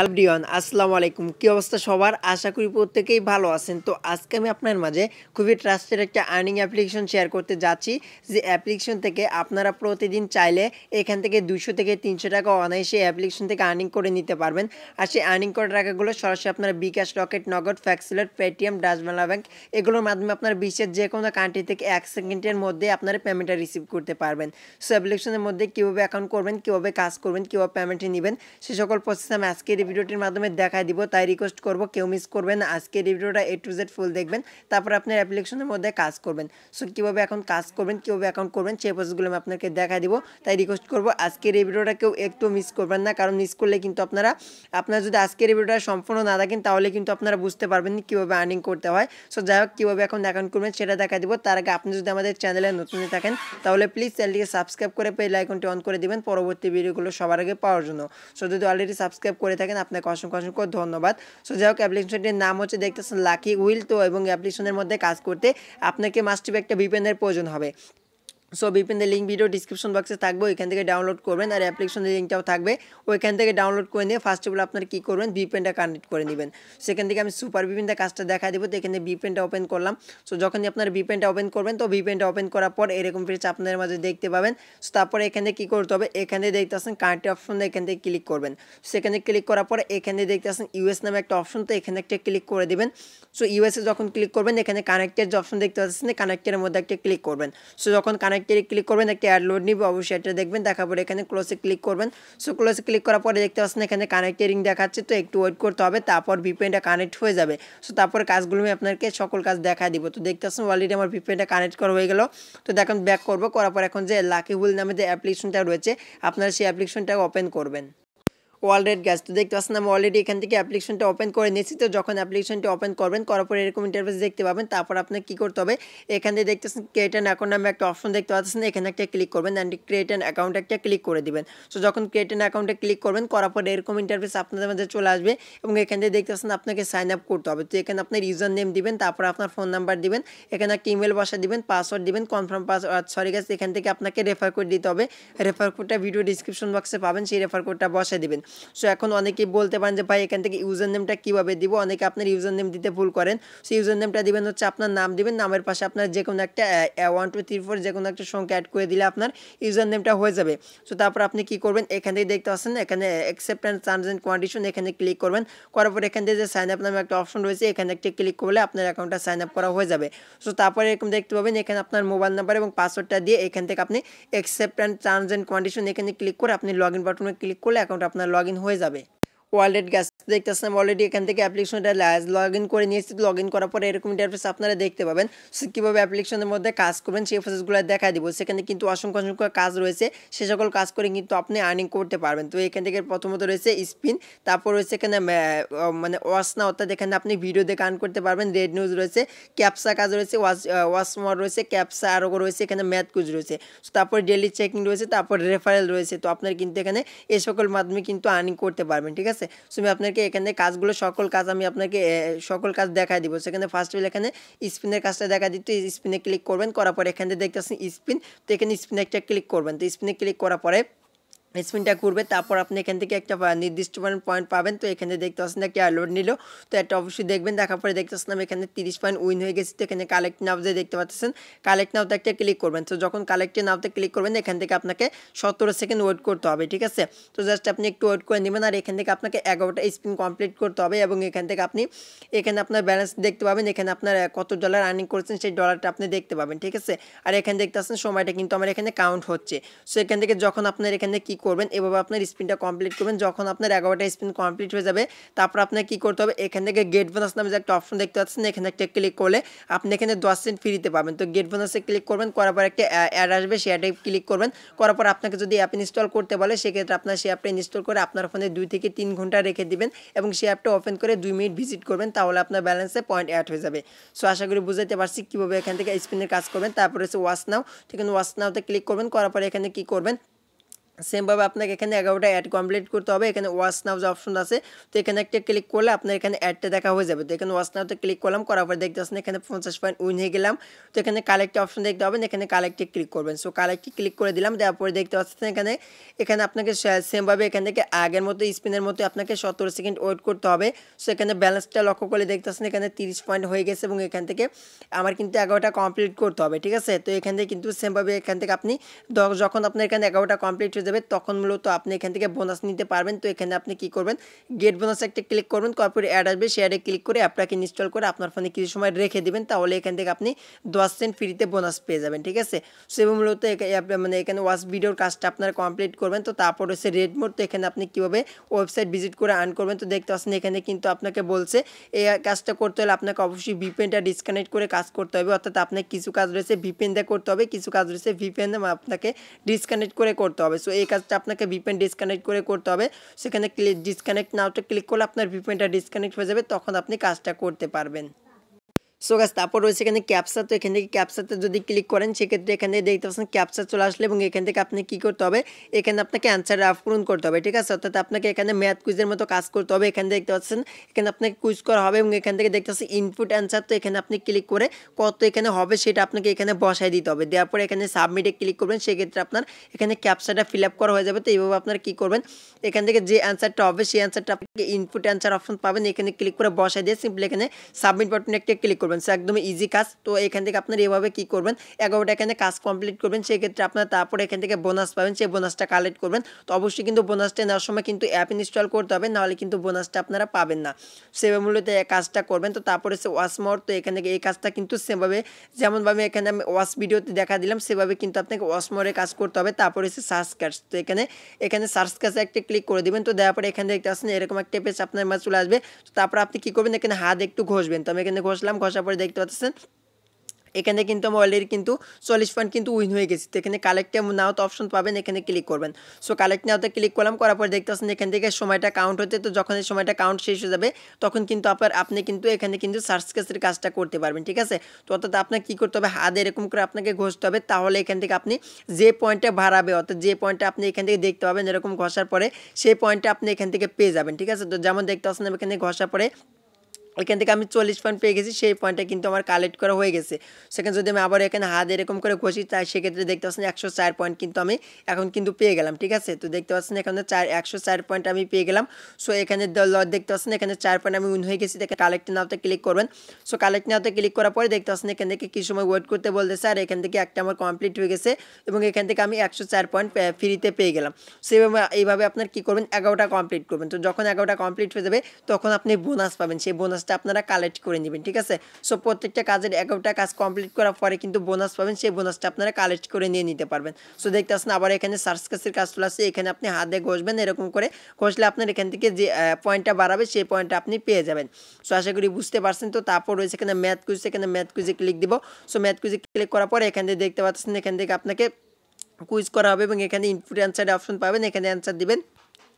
Hello everyone, আসসালামু আলাইকুম। কি অবস্থা সবার? আশা করি প্রত্যেকেই ভালো আছেন। তো আজকে আমি আপনার মাঝে খুবই ট্রাস্টেড একটা আর্নিং অ্যাপ্লিকেশন শেয়ার করতে যাচ্ছি, যে অ্যাপ্লিকেশন থেকে আপনারা প্রতিদিন চাইলে এখান থেকে 200 থেকে 300 টাকা অনায়াসে অ্যাপ্লিকেশন থেকে আর্নিং করে নিতে পারবেন। আর সেই আর্নিং করা টাকাগুলো সরাসরি আপনারা bKash, রকেট, নগদ, ফ্যাক্সিলেট, পেটিএম, বাংলা ব্যাংক এগুলোর মাধ্যমে আপনার বিশ্বের যে কোনো কান্ট্রি থেকে 1 সেকেন্ডের মধ্যে আপনারা পেমেন্টটা রিসিভ করতে পারবেন। সো অ্যাপ্লিকেশনের মধ্যে কীভাবে অ্যাকাউন্ট করবেন, কীভাবে কাজ করবেন, কীভাবে পেমেন্টটি নেবেন, সে সকল প্রসেস আমি আজকের এই ভিডিওটির মাধ্যমে দেখাই দিব। তাই রিকোয়েস্ট করব কেউ মিস করবেন না, আজকের এই ভিডিওটা A to Z ফুল দেখবেন, তারপর আপনার অ্যাপ্লিকেশনের মধ্যে কাজ করবেন। সো কীভাবে এখন কাজ করবেন, কীভাবে অ্যাকাউন্ট করবেন, সেই প্রসেসগুলো আমি আপনাকে দেখাই দিব। তাই রিকোয়েস্ট করব আজকের এই ভিডিওটা কেউ একটু মিস করবেন না, কারণ মিস করলে কিন্তু আপনারা যদি আজকের এই ভিডিওটা সম্পূর্ণ না দেখেন তাহলে কিন্তু আপনারা বুঝতে পারবেন না কীভাবে আর্নিং করতে হয়। সো যাই হোক, কীভাবে এখন অ্যাকাউন্ট করবেন সেটা দেখা দিব। তার আগে আপনি যদি আমাদের চ্যানেলে নতুন থাকেন তাহলে প্লিজ চ্যানেলটিকে সাবস্ক্রাইব করে বেল আইকনটি অন করে দিবেন পরবর্তী ভিডিওগুলো সবার আগে পাওয়ার জন্য। সো যদি অলরেডি সাবস্ক্রাইব করে থাকেন আপনাকে অসংখ্য অসংখ্য ধন্যবাদ। সো যাই হোক, অ্যাপ্লিকেশনটির নাম হচ্ছে দেখতেছেন লাকি হুইল। তো এবং অ্যাপ্লিকেশনের মধ্যে কাজ করতে আপনাকে মাস্ট বি একটা ভিপিএনের প্রয়োজন হবে। সো ভিপিএনের লিঙ্ক ভিডিও ডিসক্রিপশন বক্সে থাকবে, ওইখান থেকে ডাউনলোড করবেন। আর অ্যাপ্লিকেশনের লিঙ্কটাও থাকবে, ওইখান থেকে ডাউনলোড করে নিয়ে ফার্স্ট অফ অল আপনার কী করবেন, ভিপিএনটা কানেক্ট করে নেবেন। সেখান থেকে আমি সুপার ভিপিএনটা কাজটা দেখা দেবো। তো এখানে ভিপিএনটা ওপেন করলাম। সো যখনই আপনার ভিপিএনটা ওপেন করবেন, তো ভিপিএনটা ওপেন করার পর এরকম ফিচার আপনাদের মাঝে দেখতে পাবেন। সো তারপরে এখানে কী করতে হবে, এখানে দেখতে আসেন কান্ট্রি অপশন, এখান থেকে ক্লিক করবেন। সেখানে ক্লিক করার পরে এখানে দেখতে আসেন ইউএস নামে একটা অপশন, তো এখানে একটা ক্লিক করে দেবেন। সো ইউএসএ যখন ক্লিক করবেন, এখানে কানেক্টের যে অপশন দেখতে পাচ্ছেন, কানেক্টের মধ্যে একটা ক্লিক করবেন। সো যখন কানেক্টেরে ক্লিক করবেন একটা অ্যাড লোড নিবে, অবশ্যই এটা দেখবেন। দেখার পরে এখানে ক্লোজে ক্লিক করবেন। সো ক্লোজে ক্লিক করার পরে দেখতে পাচ্ছেন এখানে কানেক্টেরিং দেখাচ্ছে, তো একটু ওয়েট করতে হবে, তারপর ভিপিএনটা কানেক্ট হয়ে যাবে। সো তারপরে কাজগুলো আমি আপনাকে সকল কাজ দেখা দিব। তো দেখতে পাচ্ছেন অলরেডি আমার ভিপিএনটা কানেক্ট করা হয়ে গেল। তো দেখুন ব্যাক করবো, করার পর এখন যে লাকি হুইল নামে যে অ্যাপ্লিকেশনটা রয়েছে আপনারা সেই অ্যাপ্লিকেশনটা ওপেন করবেন। ওয়ালরেড গ্যাস, তো দেখতে পাচ্ছেন আমি অলরেডি এখান থেকে অ্যাপ্লিকেশনটা ওপেন করে নিয়েছি। তো যখন অ্যাপ্লিকেশনটা ওপেন করবেন, করার পর এরকম ইন্টারফেস দেখতে পাবেন। তারপর আপনাকে কী করতে হবে, এখান থেকে দেখতেছেন ক্রিয়েট অ্যান অ্যাকাউন্ট নামে একটা অপশন দেখতে পাচ্ছেন, এখানে একটা ক্লিক করবেন অ্যান্ড ক্রিয়েট অ্যান অ্যাকাউন্ট একটা ক্লিক করে দিবেন। সো যখন ক্রিয়েট অ্যান অ্যাকাউন্টে ক্লিক করবেন, করার পর এরকম ইন্টারফেস আপনাদের মধ্যে চলে আসবে এবং এখান থেকে দেখতে পাচ্ছেন আপনাকে সাইন আপ করতে হবে। তো এখানে আপনার ইউজার নেম দিবেন, তারপর আপনার ফোন নাম্বার দিবেন, এখানে একটা ইমেল বসা দিবেন, পাসওয়ার্ড দিবেন, কনফার্ম পাসওয়ার্ড, সরি গাইস এখান থেকে আপনাকে রেফার কোড দিতে হবে। রেফার কোডটা ভিডিও ডিসক্রিপশন বক্সে পাবেন, সেই রেফার কোডটা বসে দিবেন। সো এখন অনেকেই বলতে পারেন যে ভাই এখান থেকে ইউজার নেমটা কীভাবে দিব, অনেকে আপনার ইউজার নেম দিতে ভুল করেন। সেই ইউজার নেমটা দিবেন হচ্ছে আপনার নাম দিবেন, নামের পাশে আপনার যে কোনো একটা 1 2 3 4 যে কোনো একটা সংখ্যা অ্যাড করে দিলে আপনার ইউজার নেমটা হয়ে যাবে। সো তারপর আপনি কী করবেন, এখান থেকে দেখতে পাচ্ছেন এখানে accept and terms and condition, এখানে ক্লিক করবেন। করার পর এখান থেকে যে সাইন আপ নামে একটা অপশন রয়েছে, এখানে একটা ক্লিক করলে আপনার অ্যাকাউন্টটা সাইন আপ করা হয়ে যাবে। সো তারপরে এরকম দেখতে পাবেন এখানে আপনার মোবাইল নাম্বার এবং পাসওয়ার্ডটা দিয়ে এখান থেকে আপনি accept and terms and condition এখানে ক্লিক করে আপনি লগ ইন বাটনে ক্লিক করলে অ্যাকাউন্ট আপনার লগ ইন হয়ে যাবে। ওয়ালেট গ্যাস, দেখতেছেন অলরেডি এখান থেকে অ্যাপ্লিকেশনটা লগ ইন করে নিয়েছি। লগ ইন করার পরে এরকম ইন্টারফেস আপনারা দেখতে পাবেন। সো কীভাবে অ্যাপ্লিকেশনের মধ্যে কাজ করবেন সেই প্রসেসগুলো দেখা দিব। সেখানে কিন্তু অসংখ্য অসংখ্য কাজ রয়েছে, সে সকল কাজ করে কিন্তু আপনি আর্নিং করতে পারবেন। তো এখান থেকে প্রথমত রয়েছে স্পিন, তারপর রয়েছে এখানে মানে ওয়াচ না, অর্থাৎ এখানে আপনি ভিডিও দেখে আর্ন করতে পারবেন। রেড নিউজ রয়েছে, ক্যাপসা কাজ রয়েছে, ওয়াচ মোর রয়েছে, ক্যাপসা আরও রয়েছে, এখানে ম্যাথ কুইজ রয়েছে। সো তারপর ডেলি চেকিং রয়েছে, তারপর রেফারেল রয়েছে। তো আপনার কিন্তু এখানে এই সকল মাধ্যমে কিন্তু আর্নিং করতে পারবেন, ঠিক আছে। সো আমি আপনাকে এখানে কাজগুলো সকল কাজ আমি আপনাকে সকল কাজ দেখাই দিব। সেখানে ফার্স্ট অফ অল এখানে স্পিনের কাজটা দেখা দিতে স্পিনে ক্লিক করবেন। করার পরে এখানে দেখতেছেন স্পিন, তো এখানে স্পিনে একটা ক্লিক করবেন। তো স্পিনে ক্লিক করার পরে স্পিনটা করবে, তারপর আপনি এখান থেকে একটা নির্দিষ্ট পয়েন্ট পাবেন। তো এখানে দেখতে পাচ্ছেন একটা লোড নিল, তো একটা অবশ্যই দেখবেন। দেখার পরে দেখতে পাচ্ছেন এখানে 30 পয়েন্ট উইন হয়ে গেছে। তো এখানে কালেক্ট নাও যে দেখতে পাচ্ছেন, কালেক্ট নাওতে একটা ক্লিক করবেন। তো যখন কালেক্টে নাওতে ক্লিক করবেন, এখান থেকে আপনাকে 17 সেকেন্ড ওয়েট করতে হবে, ঠিক আছে। তো জাস্ট আপনি একটু ওয়েট করে নেবেন। আর এখান থেকে আপনাকে 11টা স্পিন কমপ্লিট করতে হবে এবং এখান থেকে আপনি এখানে আপনার ব্যালেন্স দেখতে পাবেন, এখানে আপনার কত ডলার আর্নিং করেছেন সেই ডলারটা আপনি দেখতে পাবেন, ঠিক আছে। আর এখানে দেখতে পাচ্ছেন সময়টা কিন্তু আমার এখানে কাউন্ট হচ্ছে। সো এখান থেকে যখন আপনার এখানে কি করবেন, এভাবে আপনার স্পিনটা কমপ্লিট করবেন। যখন আপনার 11টা স্পিন কমপ্লিট হয়ে যাবে, তারপর আপনার কি করতে হবে, এখান থেকে গেট বোনাস নামে যে একটা অপশন দেখতে পাচ্ছেন, এখানে একটা ক্লিক করলে আপনি এখানে 10 সেন্ট ফ্রিতে পাবেন। তো গেট বোনাসে ক্লিক করবেন, করার পর একটা অ্যাড আসবে, সেই অ্যাডে ক্লিক করবেন। করার পর আপনাকে যদি অ্যাপ ইনস্টল করতে বলে, সেক্ষেত্রে আপনার সেই অ্যাপটা ইনস্টল করে আপনার ফোনে 2 থেকে 3 ঘন্টা রেখে দিবেন এবং সেই অ্যাপটা ওপেন করে 2 মিনিট ভিজিট করবেন, তাহলে আপনার ব্যালেন্সে পয়েন্ট অ্যাড হয়ে যাবে। সো আশা করি বুঝাইতে পারছি কীভাবে এখান থেকে স্পিনের কাজ করবেন। তারপরে হচ্ছে ওয়াচ নাও, ঠিক আছে, ওয়াচ নাওতে ক্লিক করবেন। করার পর এখানে কি করবেন, সেম ভাবে আপনাকে এখানে 11টা অ্যাড কমপ্লিট করতে হবে। এখানে ওয়াচ নাও যে অপশন আছে, তো এখানে একটা ক্লিক করলে আপনার এখানে অ্যাডটা দেখা হয়ে যাবে। তো এখানে ওয়াচ নাওতে ক্লিক করলাম, করার পর দেখতে পাচ্ছেন এখানে 50 পয়েন্ট উইন হয়ে গেলাম। তো এখানে কালেক্ট অপশন দেখতে পাবেন, এখানে কালেক্টে ক্লিক করবেন। সো কালেক্টে ক্লিক করে দিলাম, দেওয়ার পরে দেখতে পাচ্ছেন এখানে আপনাকে সেম ভাবে এখান থেকে আগের মতো স্পিনের মতো আপনাকে 17 সেকেন্ড ওয়েট করতে হবে। সো এখানে ব্যালেন্সটা লক্ষ্য করে দেখতে পাচ্ছেন এখানে 30 পয়েন্ট হয়ে গেছে এবং এখান থেকে আমার কিন্তু 11টা কমপ্লিট করতে হবে, ঠিক আছে। তো এখান থেকে কিন্তু সেম ভাবে এখান থেকে আপনি যখন আপনার এখানে 11টা কমপ্লিট হয়ে যাবে তখন মূলত আপনি এখান থেকে বোনাস নিতে পারবেন। তো এখানে আপনি কি করবেন, গেট বোনাস একটা ক্লিক করবেন, তারপরে অ্যাড আসবে, সে অ্যাডে ক্লিক করে অ্যাপটাকে ইনস্টল করে আপনার ফোনে কিছু সময় রেখে দিবেন, তাহলে এখান থেকে আপনি 10 সেন্ট ফ্রিতে বোনাস পেয়ে যাবেন, ঠিক আছে। সো মূলত মানে এখানে ওয়াচ ভিডিওর কাজটা আপনারা কমপ্লিট করবেন। তো তারপর হচ্ছে রেড মোড, তো এখানে আপনি কীভাবে ওয়েবসাইট ভিজিট করে আর্ন করবেন। তো দেখতে পাচ্ছেন এখানে কিন্তু আপনাকে বলছে এই কাজটা করতে হলে আপনাকে অবশ্যই ভিপিএনটা ডিসকানেক্ট করে কাজ করতে হবে, অর্থাৎ আপনার কিছু কাজ রয়েছে ভিপিএন দিয়ে করতে হবে, কিছু কাজ রয়েছে ভিপিএন আপনাকে ডিসকানেক্ট করে করতে হবে। সো এই কাজটা আপনাকে ভিপিএন ডিসকানেক্ট করে করতে হবে। সেখানে ডিসকানেক্ট নাওটা ক্লিক করলে আপনার ভিপিএনটা ডিসকানেক্ট হয়ে যাবে, তখন আপনি কাজটা করতে পারবেন। সো গাইস তারপর রয়েছে এখানে ক্যাপচা। তো এখান থেকে ক্যাপচাতে যদি ক্লিক করেন সেক্ষেত্রে এখানে দেখতে পাচ্ছেন ক্যাপচা চলে আসলে এবং এখান থেকে আপনি কী করতে হবে, এখানে আপনাকে অ্যান্সার পূরণ করতে হবে, ঠিক আছে। অর্থাৎ আপনাকে এখানে ম্যাথ কুইজের মতো কাজ করতে হবে। এখানে দেখতে পাচ্ছেন এখানে আপনাকে কুইজ করা হবে এবং এখান থেকে দেখতে পাচ্ছেন ইনপুট অ্যান্সার। তো এখানে আপনি ক্লিক করে কত এখানে হবে সেটা আপনাকে এখানে বসায় দিতে হবে। দেওয়ার পরে এখানে সাবমিটে ক্লিক করবেন, সেক্ষেত্রে আপনার এখানে ক্যাপচাটা ফিল আপ করা হয়ে যাবে। তো এইভাবে আপনারা কী করবেন, এখান থেকে যে অ্যান্সারটা হবে সেই অ্যান্সারটা আপনাকে ইনপুট অ্যান্সার অপশন পাবেন, এখানে ক্লিক করে বসায় দিয়ে সিম্পলি এখানে সাবমিট বাটনে একটা ক্লিক করবেন। সো একদমই ইজি কাজ। তো এখান থেকে আপনারা এভাবে কি করবেন, 11টা এখানে কাজ কমপ্লিট করবেন, সেক্ষেত্রে আপনারা তারপরে এখান থেকে বোনাস পাবেন, সেই বোনাসটা কালেক্ট করবেন। তো অবশ্যই কিন্তু বোনাসটা নেওয়ার সময় কিন্তু অ্যাপ ইনস্টল করতে হবে, নাহলে কিন্তু বোনাসটা আপনারা পাবেন না। সেভাবে মূলত এই কাজটা করবেন। তো তারপরে সে ওয়াচ মোর, তো এখানে এই কাজটা কিন্তু সেমভাবে যেমনভাবে এখানে আমি ওয়াচ ভিডিওতে দেখা দিলাম সেভাবে কিন্তু আপনাকে ওয়াচ মোরে কাজ করতে হবে। তারপরে হচ্ছে সার্চ কাজ। তো এখানে সার্চ কাজে একটা ক্লিক করে দিবেন। তো দেওয়ার পরে এখানে দেখতে আসছেন এরকম একটা পেজ আপনার মাঝে চলে আসবে। তো তারপর আপনি কি করবেন, এখানে হাত একটু ঘষবেন। তো আমি এখানে ঘষলাম, ঘষার পরে দেখতে পাচ্ছেন এখানে কিন্তু আমি অলরেডি কিন্তু 40 পয়েন্ট কিন্তু উইন হয়ে গেছি। তো এখানে কালেক্ট নাও তো অপশন পাবেন, এখানে ক্লিক করবেন। সো কালেক্ট নাওতে ক্লিক করলাম, করার পর দেখতে পাচ্ছেন এখান থেকে সময়টা কাউন্ট হচ্ছে। তো যখন এই সময়টা কাউন্ট শেষ হয়ে যাবে তখন কিন্তু আপনি কিন্তু এখানে কিন্তু সার্চ কেসের কাজটা করতে পারবেন, ঠিক আছে। তো অর্থাৎ আপনাকে কী করতে হবে, হাত এরকম করে আপনাকে ঘষতে হবে, তাহলে এখান থেকে আপনি যে পয়েন্টটা বাড়াবে, অর্থাৎ যে পয়েন্টটা আপনি এখান থেকে দেখতে পাবেন এরকম ঘষার পরে সেই পয়েন্টটা আপনি এখান থেকে পেয়ে যাবেন, ঠিক আছে। তো যেমন দেখতে পাচ্ছেন এখানে ঘষার পরে এখান থেকে আমি 40 পয়েন্ট পেয়ে গেছি, সেই পয়েন্টটা কিন্তু আমার কালেক্ট করা হয়ে গেছে। সেখানে যদি আমি আবার এখানে হাত এরকম করে ঘষি, তাই সেক্ষেত্রে দেখতে পাচ্ছেন 104 পয়েন্ট কিন্তু আমি এখন কিন্তু পেয়ে গেলাম, ঠিক আছে। তো দেখতে পাচ্ছেন এখানে 104 পয়েন্ট আমি পেয়ে গেলাম। সো এখানে দেখতে পাচ্ছেন এখানে 4 পয়েন্ট আমি উইন হয়ে গেছি। দেখে কালেক্ট নাওতে ক্লিক করবেন। সো কালেক্ট নাওতে ক্লিক করার পরে দেখতে পাচ্ছেন এখান থেকে কিছু সময় ওয়েট করতে বলতেছে, আর এখান থেকে একটা আমার কমপ্লিট হয়ে গেছে এবং এখান থেকে আমি 104 পয়েন্ট ফ্রিতে পেয়ে গেলাম। সেভাবে এইভাবে আপনার কী করবেন, 11টা কমপ্লিট করবেন। তো যখন 11টা কমপ্লিট হয়ে যাবে তখন আপনি বোনাস পাবেন, সেই বোনাসটা আপনারা কালেক্ট করে নেবেন, ঠিক আছে। সো প্রত্যেকটা কাজের 11টা কাজ কমপ্লিট করার পরে কিন্তু বোনাস পাবেন, সেই বোনাসটা আপনারা কালেক্ট করে নিয়ে নিতে পারবেন। সো দেখতে আসেন আবার এখানে সার্চ কেসের কাজ চলে আসছে, এখানে আপনি হাতে ঘষবেন, এরকম করে ঘষলে আপনার এখান থেকে যে পয়েন্টটা বাড়াবে সেই পয়েন্টটা আপনি পেয়ে যাবেন। সো আশা করি বুঝতে পারছেন। তো তারপর রয়েছে এখানে ম্যাথ কুইজ, এখানে ম্যাথ কুইজে ক্লিক দিব। সো ম্যাথ কুইজে ক্লিক করার পরে এখান থেকে দেখতে পাচ্ছেন এখান থেকে আপনাকে কুইজ করা হবে এবং এখানে ইনপুট অ্যান্সারের অপশন পাবেন, এখানে অ্যান্সার দিবেন।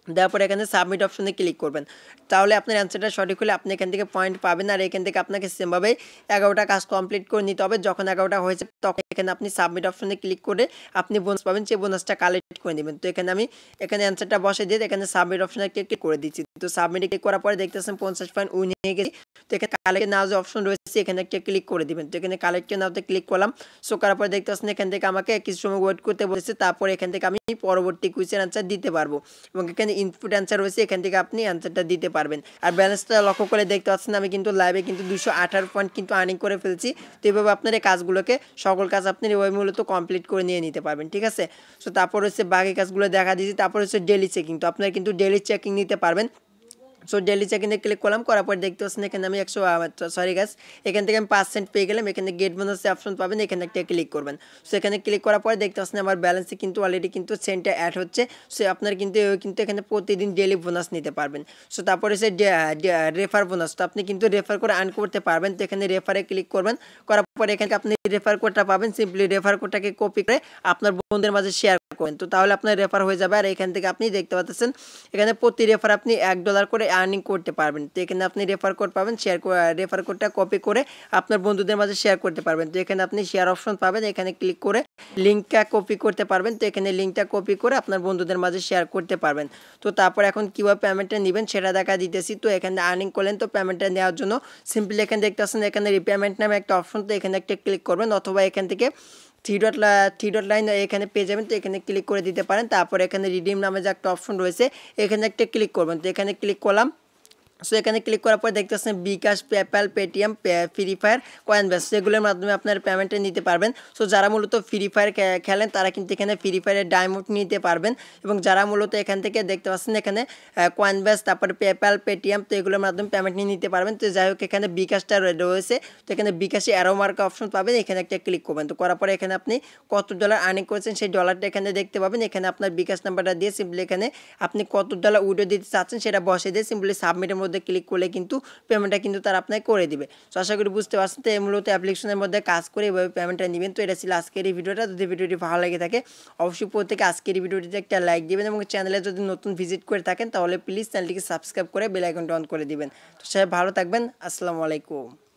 দেওয়ার পরে এখানে সাবমিট অপশনে ক্লিক করবেন, তাহলে আপনার অ্যান্সারটা সঠিক হলে আপনি এখান থেকে পয়েন্ট পাবেন। আর এখান থেকে আপনাকে সেমভাবে 11টা কাজ কমপ্লিট করে নিতে হবে। যখন 11টা হয়েছে তখন এখানে আপনি সাবমিট অপশনে ক্লিক করে আপনি বোনাস পাবেন, সেই বোনাসটা কালেক্ট করে নেবেন। তো আমি এখানে অ্যান্সারটা বসে দিয়ে এখানে সাবমিট অপশনে ক্লিক করে দিচ্ছি। তো সাবমিটে ক্লিক করার পরে দেখতেছেন 50 পয়েন্ট উইন হয়ে গেছি। তো এখানে কালেক্ট নাও যে অপশন রয়েছে এখানে একটা ক্লিক করে দিবেন। তো এখানে কালেক্ট নাওতে ক্লিক করলাম। সো করার পরে দেখতে পাচ্ছেন এখান থেকে আমাকে কিছু সময় ওয়েট করতে বলেছে, তারপরে এখান থেকে আমি পরবর্তী কুইজের অ্যান্সার দিতে পারবো এবং এখানে ইনপুট অ্যান্সার রয়েছে, এখান থেকে আপনি অ্যান্সারটা দিতে পারবেন। আর ব্যালেন্সটা লক্ষ্য করে দেখতে পাচ্ছেন আমি কিন্তু লাইভে কিন্তু 218 পয়েন্ট কিন্তু আর্নিং করে ফেলছি। তো এইভাবে আপনার এই কাজগুলোকে সকল কাজ আপনি এভাবে মূলত কমপ্লিট করে নিয়ে নিতে পারবেন, ঠিক আছে। সো তারপর হচ্ছে বাকি কাজগুলো দেখা দিয়েছি। তারপর হচ্ছে ডেলি চেকিং। তো আপনারা কিন্তু ডেলি চেকিং নিতে পারবেন। সো ডেলি চেকিংয়ে ক্লিক করলাম, করার পর দেখতে পাচ্ছেন এখানে আমি এখান থেকে আমি 5 পেয়ে গেলাম। এখানে গেট বোনাসের অপশন পাবেন, এখানে একটা ক্লিক করবেন। সো এখানে ক্লিক করার পরে দেখতে পাচ্ছেন আমার ব্যালেন্সে কিন্তু অলরেডি কিন্তু সেন্টটা অ্যাড হচ্ছে। সো আপনার কিন্তু এখানে প্রতিদিন ডেলি বোনাস নিতে পারবেন। সো তারপরে সে রেফার বোনাস, তো আপনি কিন্তু রেফার করে আর্ন করতে পারবেন। তো এখানে রেফারে ক্লিক করবেন, করার পরে এখানে আপনি রেফার কোডটা পাবেন। সিম্পলি রেফার কোডটাকে কপি করে আপনার বন্ধুদের মাঝে শেয়ার করবেন, তো তাহলে আপনার রেফার হয়ে যাবে। আর এখান থেকে আপনি দেখতে পাচ্ছেন এখানে প্রতি রেফার আপনি $1 করে আর্নিং করতে পারবেন। তো এখানে আপনি রেফার কোড পাবেন, রেফার কোডটা কপি করে আপনার বন্ধুদের মাঝে শেয়ার করতে পারবেন। তো এখানে আপনি শেয়ার অপশন পাবেন, এখানে ক্লিক করে লিঙ্কটা কপি করতে পারবেন। তো এখানে লিঙ্কটা কপি করে আপনার বন্ধুদের মাঝে শেয়ার করতে পারবেন। তো তারপর এখন কীভাবে পেমেন্টটা নেবেন সেটা দেখা দিতেছি। তো এখানে আর্নিং করলেন, তো পেমেন্টটা নেওয়ার জন্য সিম্পলি এখানে দেখতে পাচ্ছেন এখানে রিপেমেন্ট নামে একটা অপশন, তো এখানে একটা ক্লিক করবেন, অথবা এখান থেকে থ্রি ডট লাইন এখানে পেয়ে যাবেন। তো এখানে ক্লিক করে দিতে পারেন। তারপর এখানে রিডিম নামে যে একটা অপশন রয়েছে এখানে একটা ক্লিক করবেন। তো এখানে ক্লিক করলাম। সো এখানে ক্লিক করার পর দেখতে পাচ্ছেন bKash, PayPal, Paytm, free fire, Coinbase, সেগুলোর মাধ্যমে আপনার পেমেন্টটা নিতে পারবেন। সো যারা মূলত ফ্রি ফায়ার খেলেন তারা কিন্তু এখানে ফ্রি ফায়ারের ডায়মন্ড নিতে পারবেন, এবং যারা মূলত এখান থেকে দেখতে পাচ্ছেন এখানে কয়েনবেস, তারপরে পেপ্যাল, পেটিএম, তো এগুলোর মাধ্যমে পেমেন্ট নিয়ে নিতে পারবেন। তো যাই হোক এখানে bKashটা রয়েছে, তো এখানে bKash অ্যারো মার্কা অপশন পাবেন, এখানে একটা ক্লিক করবেন। তো করার পরে এখানে আপনি কত ডলার আর্নিং করেছেন সেই ডলারটা এখানে দেখতে পাবেন। এখানে আপনার bKash নাম্বারটা দিয়ে সিম্পলি এখানে আপনি কত ডলার উইড্রো দিতে চাচ্ছেন সেটা বসিয়ে দিয়ে সিম্পলি সাবমিটের মধ্যে ক্লিক করলে কিন্তু পেমেন্টটা কিন্তু তারা আপনাকে করে দিবে। তো আশা করি বুঝতে পারছেন। তো এই মূলত অ্যাপ্লিকেশনের মধ্যে কাজ করে এভাবে পেমেন্টটা নেবেন। তো এটা ছিল আজকের এই ভিডিওটা। যদি ভিডিওটি ভালো লেগে থাকে অবশ্যই প্রত্যেকে আজকের এই ভিডিওটিতে একটা লাইক দিবেন, এবং চ্যানেলে যদি নতুন ভিজিট করে থাকেন তাহলে প্লিজ চ্যানেলটিকে সাবস্ক্রাইব করে বেল আইকনটা অন করে দিবেন। তো সবাই ভালো থাকবেন। আসসালামু আলাইকুম।